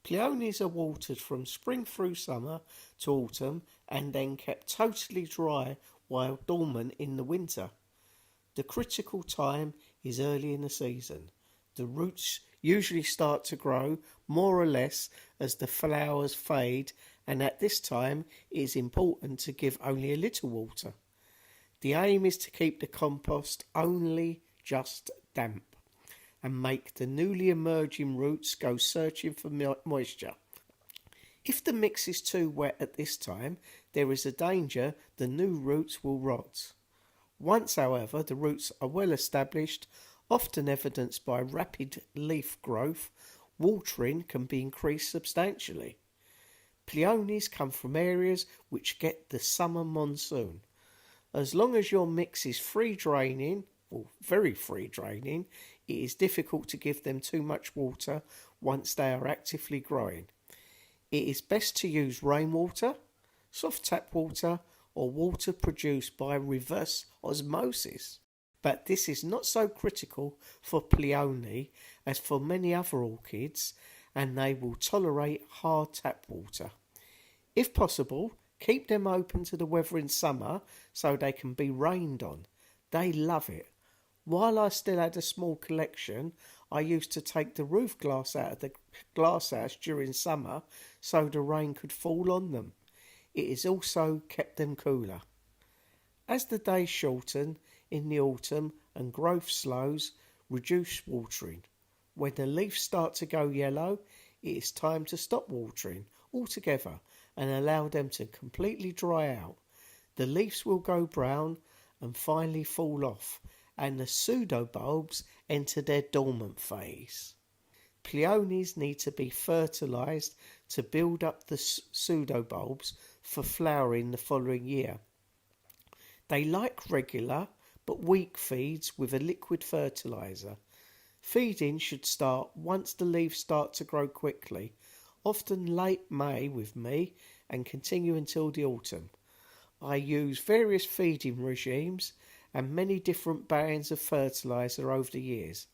Peonies are watered from spring through summer to autumn and then kept totally dry while dormant in the winter. The critical time is early in the season. The roots usually start to grow more or less as the flowers fade, and at this time it is important to give only a little water. The aim is to keep the compost only just damp and make the newly emerging roots go searching for moisture. If the mix is too wet at this time, there is a danger the new roots will rot. Once, however, the roots are well established, often evidenced by rapid leaf growth, watering can be increased substantially. Peonies come from areas which get the summer monsoon. As long as your mix is free draining, or very free draining, it is difficult to give them too much water once they are actively growing. It is best to use rainwater, soft tap water, or water produced by reverse osmosis. But this is not so critical for Peony as for many other orchids, and they will tolerate hard tap water. If possible, keep them open to the weather in summer so they can be rained on. They love it. While I still had a small collection, I used to take the roof glass out of the glasshouse during summer so the rain could fall on them. It has also kept them cooler. As the days shorten in the autumn and growth slows, reduce watering. When the leaves start to go yellow, it is time to stop watering altogether and allow them to completely dry out. The leaves will go brown and finally fall off, and the pseudobulbs enter their dormant phase. Peonies need to be fertilised to build up the pseudobulbs for flowering the following year. They like regular but weak feeds with a liquid fertiliser. Feeding should start once the leaves start to grow quickly, often late May with me, and continue until the autumn. I use various feeding regimes and many different brands of fertiliser over the years.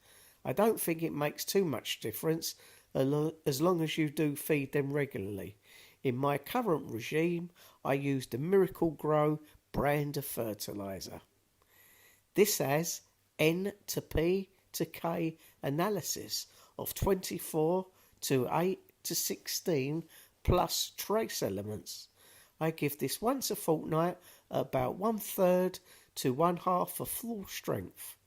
I don't think it makes too much difference as long as you do feed them regularly. In my current regime, I use the Miracle Grow brand of fertiliser. This has N to P to K analysis of 24 to 8 to 16 plus trace elements. I give this once a fortnight at about 1/3 to 1/2 of full strength.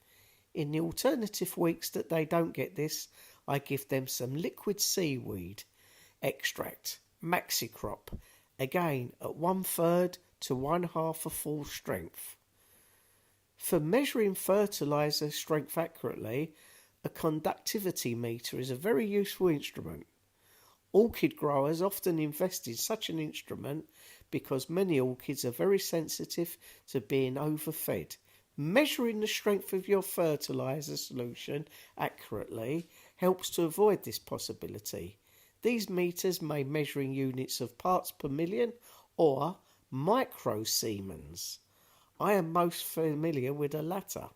In the alternative weeks that they don't get this, I give them some liquid seaweed extract, Maxicrop, again at 1/3 to 1/2 of full strength. For measuring fertiliser strength accurately, a conductivity meter is a very useful instrument. Orchid growers often invest in such an instrument because many orchids are very sensitive to being overfed. Measuring the strength of your fertiliser solution accurately helps to avoid this possibility. These meters may measure in units of parts per million or microsiemens. I am most familiar with the latter.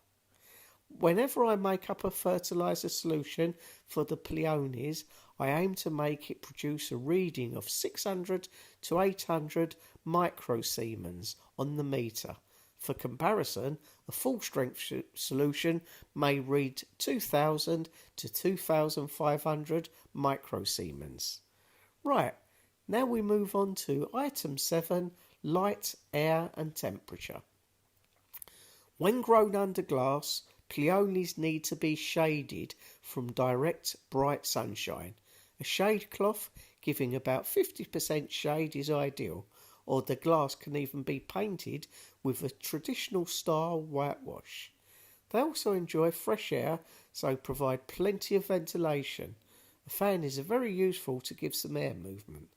Whenever I make up a fertiliser solution for the peonies, I aim to make it produce a reading of 600 to 800 microsiemens on the meter. For comparison, a full-strength solution may read 2000 to 2500 microsiemens. Right, now we move on to item 7, light, air and temperature. When grown under glass, peonies need to be shaded from direct, bright sunshine. A shade cloth giving about 50% shade is ideal, or the glass can even be painted with a traditional style whitewash. They also enjoy fresh air, so provide plenty of ventilation. A fan is very useful to give some air movement.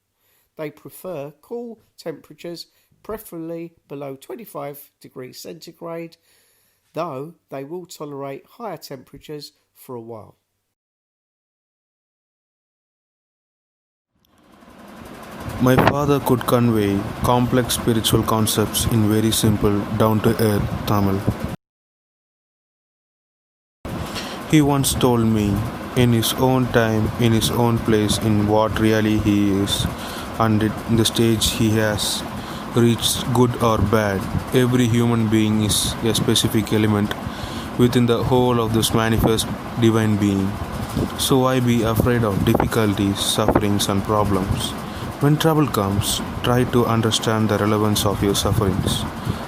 They prefer cool temperatures, preferably below 25 degrees centigrade, though they will tolerate higher temperatures for a while. My father could convey complex spiritual concepts in very simple, down-to-earth Tamil. He once told me, in his own time, in his own place, in what really he is, and in the stage he has reached, good or bad. Every human being is a specific element within the whole of this manifest divine being. So why be afraid of difficulties, sufferings, and problems? When trouble comes, try to understand the relevance of your sufferings.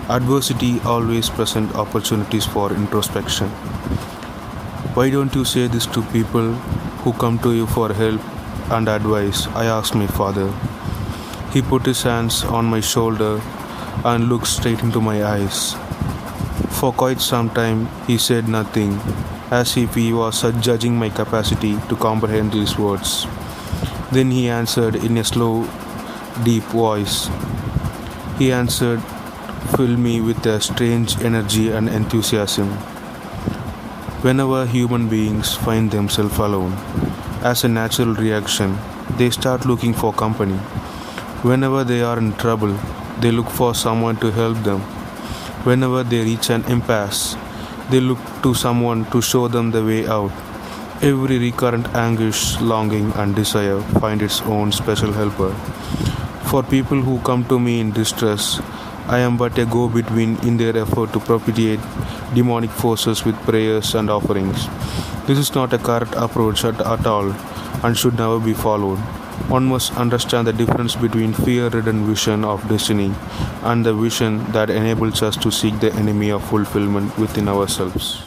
Adversity always presents opportunities for introspection. Why don't you say this to people who come to you for help and advice? I asked my father. He put his hands on my shoulder and looked straight into my eyes. For quite some time, he said nothing, as if he was judging my capacity to comprehend his words. Then he answered in a slow, deep voice. He answered, filled me with a strange energy and enthusiasm. Whenever human beings find themselves alone, as a natural reaction, they start looking for company. Whenever they are in trouble, they look for someone to help them. Whenever they reach an impasse, they look to someone to show them the way out. Every recurrent anguish, longing, and desire find its own special helper. For people who come to me in distress, I am but a go-between in their effort to propitiate demonic forces with prayers and offerings. This is not a correct approach at all and should never be followed. One must understand the difference between fear-ridden vision of destiny and the vision that enables us to seek the enemy of fulfillment within ourselves.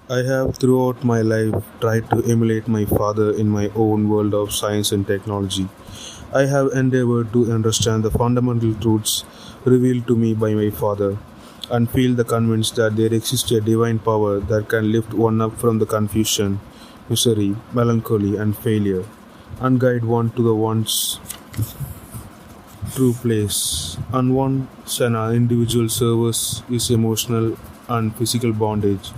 I have throughout my life tried to emulate my father in my own world of science and technology. I have endeavored to understand the fundamental truths revealed to me by my father and feel the convinced that there exists a divine power that can lift one up from the confusion, misery, melancholy, and failure and guide one to the one's true place. And once an individual serves his emotional and physical bondage,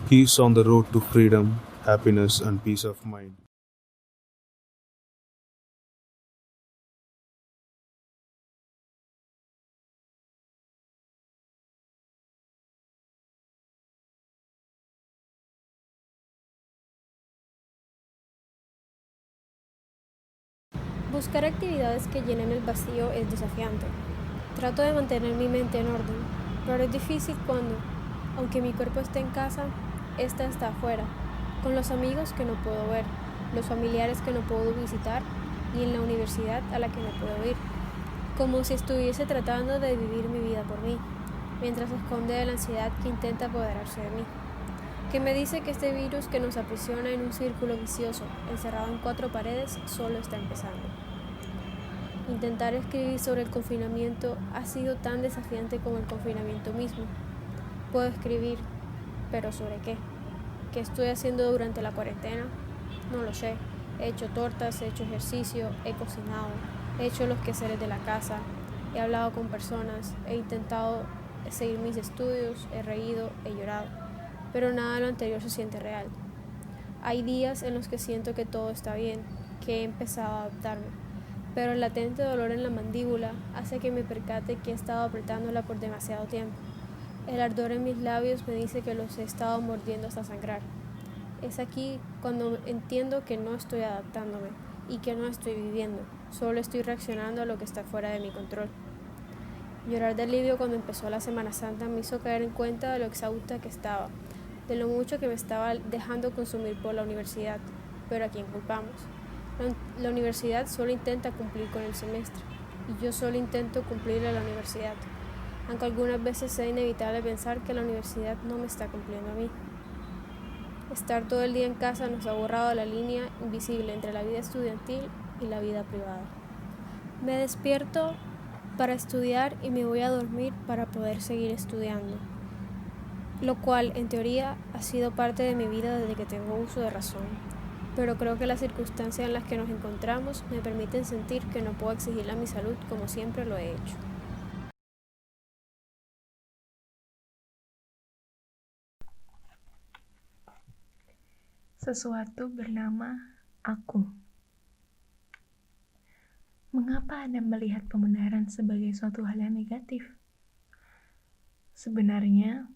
he is on the road to freedom, happiness, and peace of mind. Buscar actividades que llenen el vacío es desafiante. Trato de mantener mi mente en orden, pero es difícil cuando, aunque mi cuerpo esté en casa, ésta está afuera, con los amigos que no puedo ver, los familiares que no puedo visitar y en la universidad a la que no puedo ir, como si estuviese tratando de vivir mi vida por mí, mientras esconde de la ansiedad que intenta apoderarse de mí, que me dice que este virus que nos aprisiona en un círculo vicioso, encerrado en 4 paredes, solo está empezando. Intentar escribir sobre el confinamiento ha sido tan desafiante como el confinamiento mismo. Puedo escribir, pero ¿sobre qué? ¿Qué estoy haciendo durante la cuarentena? No lo sé. He hecho tortas, he hecho ejercicio, he cocinado, he hecho los quehaceres de la casa, he hablado con personas, he intentado seguir mis estudios, he reído, he llorado, pero nada de lo anterior se siente real. Hay días en los que siento que todo está bien, que he empezado a adaptarme, pero el latente dolor en la mandíbula hace que me percate que he estado apretándola por demasiado tiempo. El ardor en mis labios me dice que los he estado mordiendo hasta sangrar. Es aquí cuando entiendo que no estoy adaptándome y que no estoy viviendo, solo estoy reaccionando a lo que está fuera de mi control. Llorar de alivio cuando empezó la Semana Santa me hizo caer en cuenta de lo exhausta que estaba, de lo mucho que me estaba dejando consumir por la universidad, pero ¿a quién culpamos? La universidad solo intenta cumplir con el semestre y yo solo intento cumplir a la universidad, aunque algunas veces sea inevitable pensar que la universidad no me está cumpliendo a mí. Estar todo el día en casa nos ha borrado la línea invisible entre la vida estudiantil y la vida privada. Me despierto para estudiar y me voy a dormir para poder seguir estudiando, lo cual en teoría ha sido parte de mi vida desde que tengo uso de razón, pero creo que las circunstancias en las que nos encontramos me permiten sentir que no puedo exigirle a mi salud como siempre lo he hecho. Sesuatu bernama aku. Mengapa Anda melihat pembenaran sebagai suatu hal yang negatif? Sebenarnya,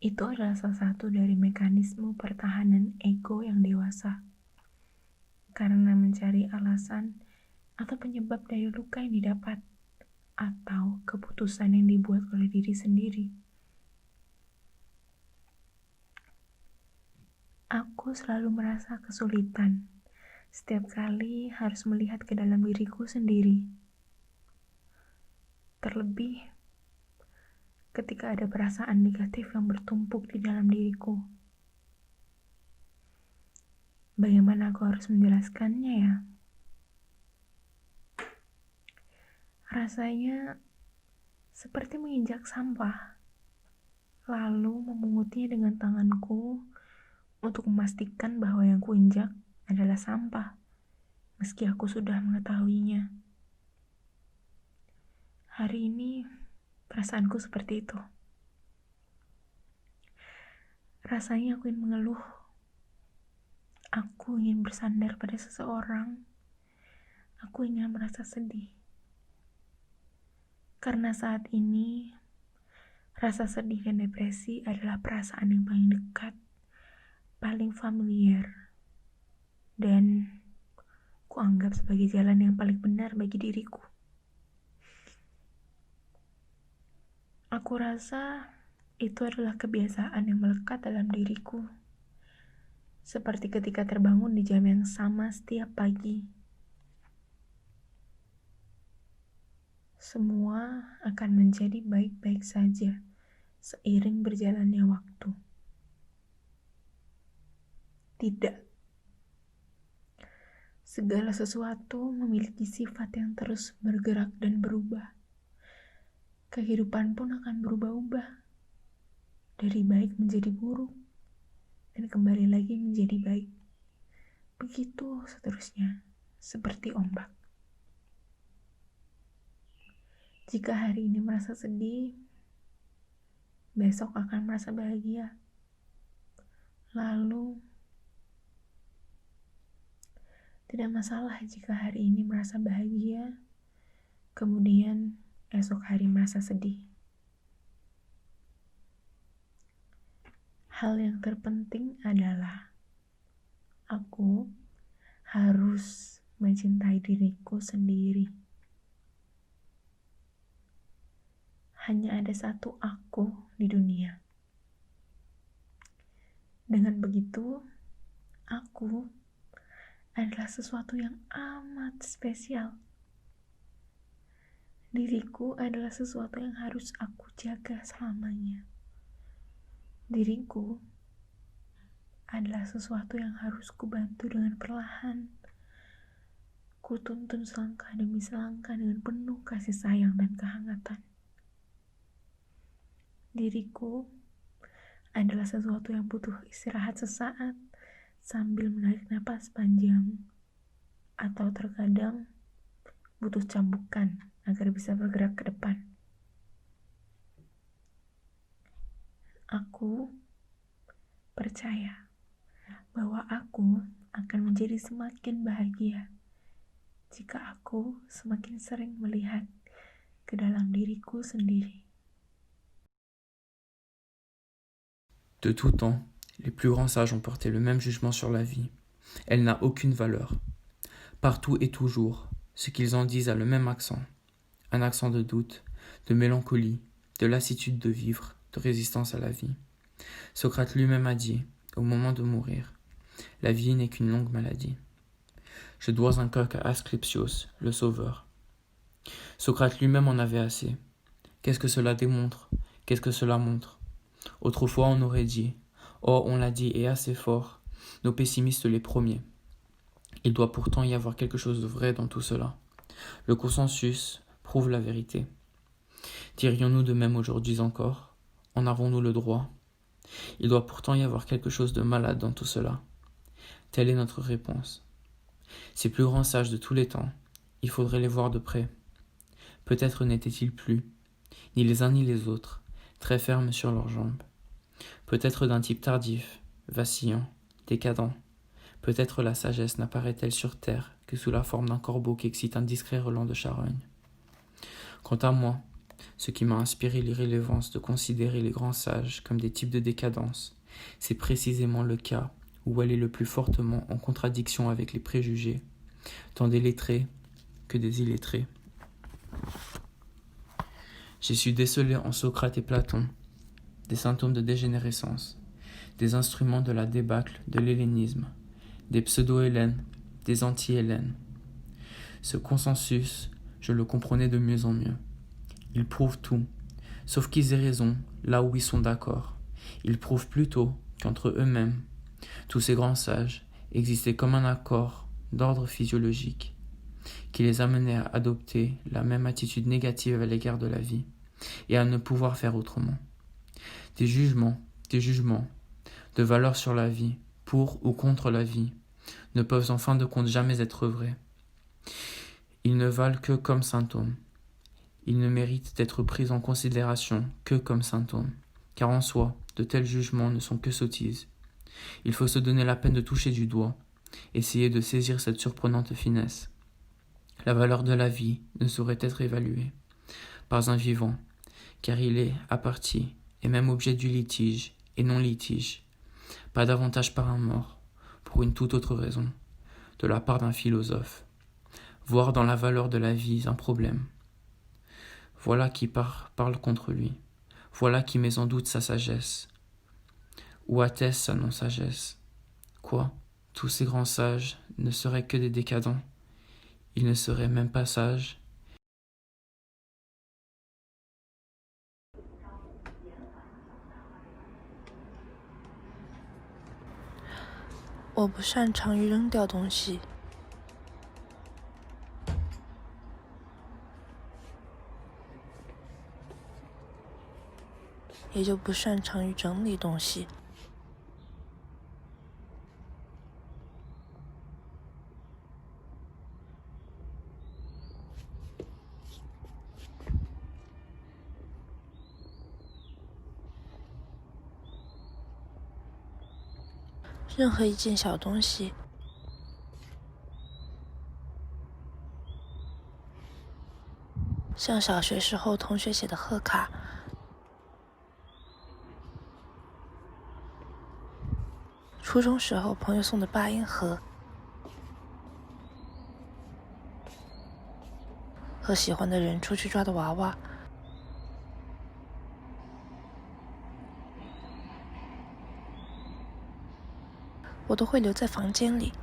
itu adalah salah satu dari mekanisme pertahanan ego yang dewasa. Karena mencari alasan atau penyebab dari luka yang didapat, atau keputusan yang dibuat oleh diri sendiri. Aku selalu merasa kesulitan setiap kali harus melihat ke dalam diriku sendiri. Terlebih ketika ada perasaan negatif yang bertumpuk di dalam diriku. Bagaimana aku harus menjelaskannya ya? Rasanya seperti menginjak sampah, lalu memungutnya dengan tanganku untuk memastikan bahwa yang kuinjak adalah sampah, meski aku sudah mengetahuinya. Hari ini, perasaanku seperti itu. Rasanya aku ingin mengeluh. Aku ingin bersandar pada seseorang. Aku ingin merasa sedih. Karena saat ini, rasa sedih dan depresi adalah perasaan yang paling dekat, paling familiar, dan kuanggap sebagai jalan yang paling benar bagi diriku. Aku rasa itu adalah kebiasaan yang melekat dalam diriku, seperti ketika terbangun di jam yang sama setiap pagi. Semua akan menjadi baik-baik saja seiring berjalannya waktu. Tidak. Segala sesuatu memiliki sifat yang terus bergerak dan berubah. Kehidupan pun akan berubah-ubah. Dari baik menjadi buruk, dan kembali lagi menjadi baik. Begitu seterusnya, seperti ombak. Jika hari ini merasa sedih, besok akan merasa bahagia. Lalu, tidak masalah jika hari ini merasa bahagia, kemudian esok hari merasa sedih. Hal yang terpenting adalah aku harus mencintai diriku sendiri. Hanya ada satu aku di dunia. Dengan begitu, aku adalah sesuatu yang amat spesial. Diriku adalah sesuatu yang harus aku jaga selamanya. Diriku adalah sesuatu yang harus kubantu dengan perlahan. Kutuntun selangkah demi selangkah dengan penuh kasih sayang dan kehangatan. Diriku adalah sesuatu yang butuh istirahat sesaat sambil menarik napas panjang, atau terkadang butuh cambukan agar bisa bergerak ke depan. Aku percaya bahwa aku akan menjadi semakin bahagia jika aku semakin sering melihat ke dalam diriku sendiri. De tout temps, les plus grands sages ont porté le même jugement sur la vie. Elle n'a aucune valeur. Partout et toujours, ce qu'ils en disent a le même accent. Un accent de doute, de mélancolie, de lassitude de vivre, de résistance à la vie. Socrate lui-même a dit, au moment de mourir, « La vie n'est qu'une longue maladie. Je dois un coq à Asclepios, le sauveur. » Socrate lui-même en avait assez. Qu'est-ce que cela démontre? Qu'est-ce que cela montre? Autrefois on aurait dit, oh on l'a dit et assez fort, nos pessimistes les premiers. Il doit pourtant y avoir quelque chose de vrai dans tout cela. Le consensus prouve la vérité. Dirions-nous de même aujourd'hui encore? En avons-nous le droit? Il doit pourtant y avoir quelque chose de malade dans tout cela. Telle est notre réponse. Ces plus grands sages de tous les temps, il faudrait les voir de près. Peut-être n'étaient-ils plus, ni les uns ni les autres, très fermes sur leurs jambes. Peut-être d'un type tardif, vacillant, décadent. Peut-être la sagesse n'apparaît-elle sur terre que sous la forme d'un corbeau qui excite un discret relent de charogne. Quant à moi, ce qui m'a inspiré l'irrévérence de considérer les grands sages comme des types de décadence, c'est précisément le cas où elle est le plus fortement en contradiction avec les préjugés, tant des lettrés que des illettrés. J'ai su déceler en Socrate et Platon des symptômes de dégénérescence, des instruments de la débâcle de l'hellénisme, des pseudo-hellènes, des anti-hellènes. Ce consensus, je le comprenais de mieux en mieux. Ils prouvent tout, sauf qu'ils aient raison là où ils sont d'accord. Ils prouvent plutôt qu'entre eux-mêmes, tous ces grands sages existaient comme un accord d'ordre physiologique, qui les amenait à adopter la même attitude négative à l'égard de la vie, et à ne pouvoir faire autrement. Des jugements, de valeur sur la vie, pour ou contre la vie, ne peuvent en fin de compte jamais être vrais. Ils ne valent que comme symptômes. Ils ne méritent d'être pris en considération que comme symptômes, car en soi, de tels jugements ne sont que sottises. Il faut se donner la peine de toucher du doigt, essayer de saisir cette surprenante finesse. La valeur de la vie ne saurait être évaluée par un vivant, car il est à partie et même objet du litige et non litige, pas davantage par un mort, pour une toute autre raison, de la part d'un philosophe. Voir dans la valeur de la vie un problème. Voilà qui parle contre lui. Voilà qui met en doute sa sagesse. Ou atteste sa non-sagesse. Quoi? Tous ces grands sages ne seraient que des décadents. Ils ne seraient même pas sages. 我不擅长于扔掉东西，也就不擅长于整理东西。任何一件小东西，像小学时候同学写的贺卡，初中时候朋友送的八音盒，和喜欢的人出去抓的娃娃，我都会留在房间里。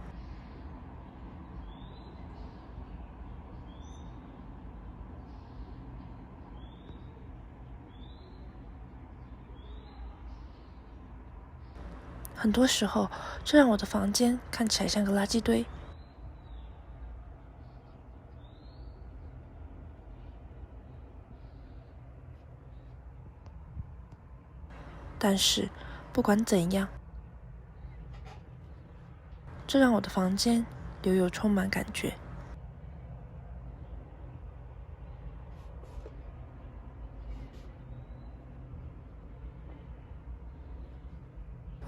很多时候，这让我的房间看起来像个垃圾堆。但是，不管怎样，这让我的房间留有充满感觉。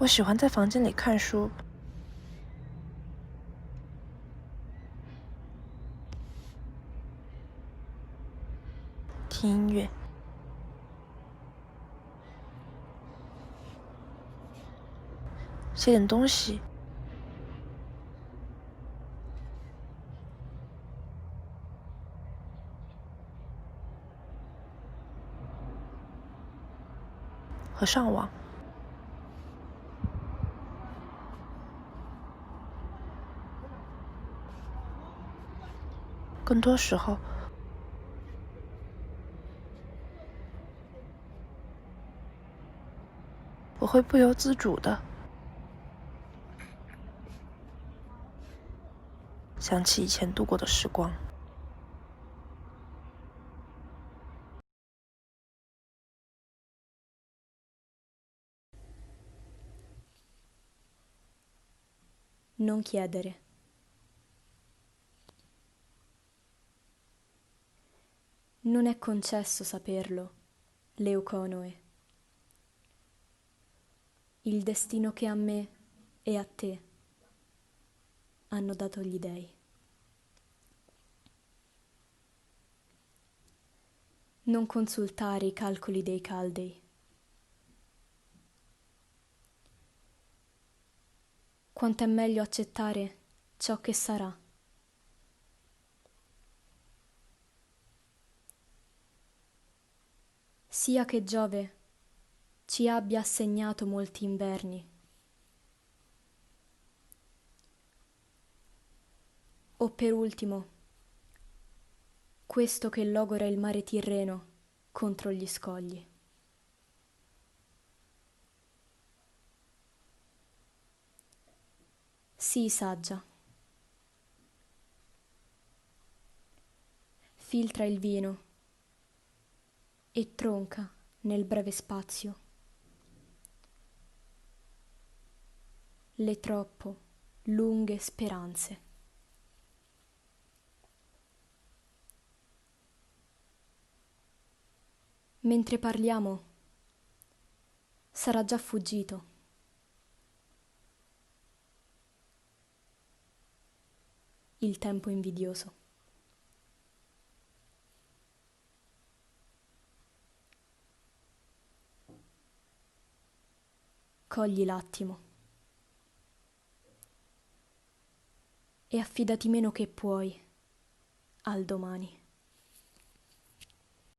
我喜欢在房间里看书，听音乐，写点东西，和上网。更多时候，我会不由自主地想起以前度过的时光。non chiedere. Non è concesso saperlo, Leuconoe. Il destino che a me e a te hanno dato gli dei. Non consultare i calcoli dei caldei. Quanto è meglio accettare ciò che sarà. Sia che Giove ci abbia assegnato molti inverni, o per ultimo questo che logora il mare Tirreno contro gli scogli. Sii saggia. Filtra il vino e tronca nel breve spazio le troppo lunghe speranze. Mentre parliamo, sarà già fuggito. Il tempo invidioso. Cogli l'attimo e affidati meno che puoi al domani.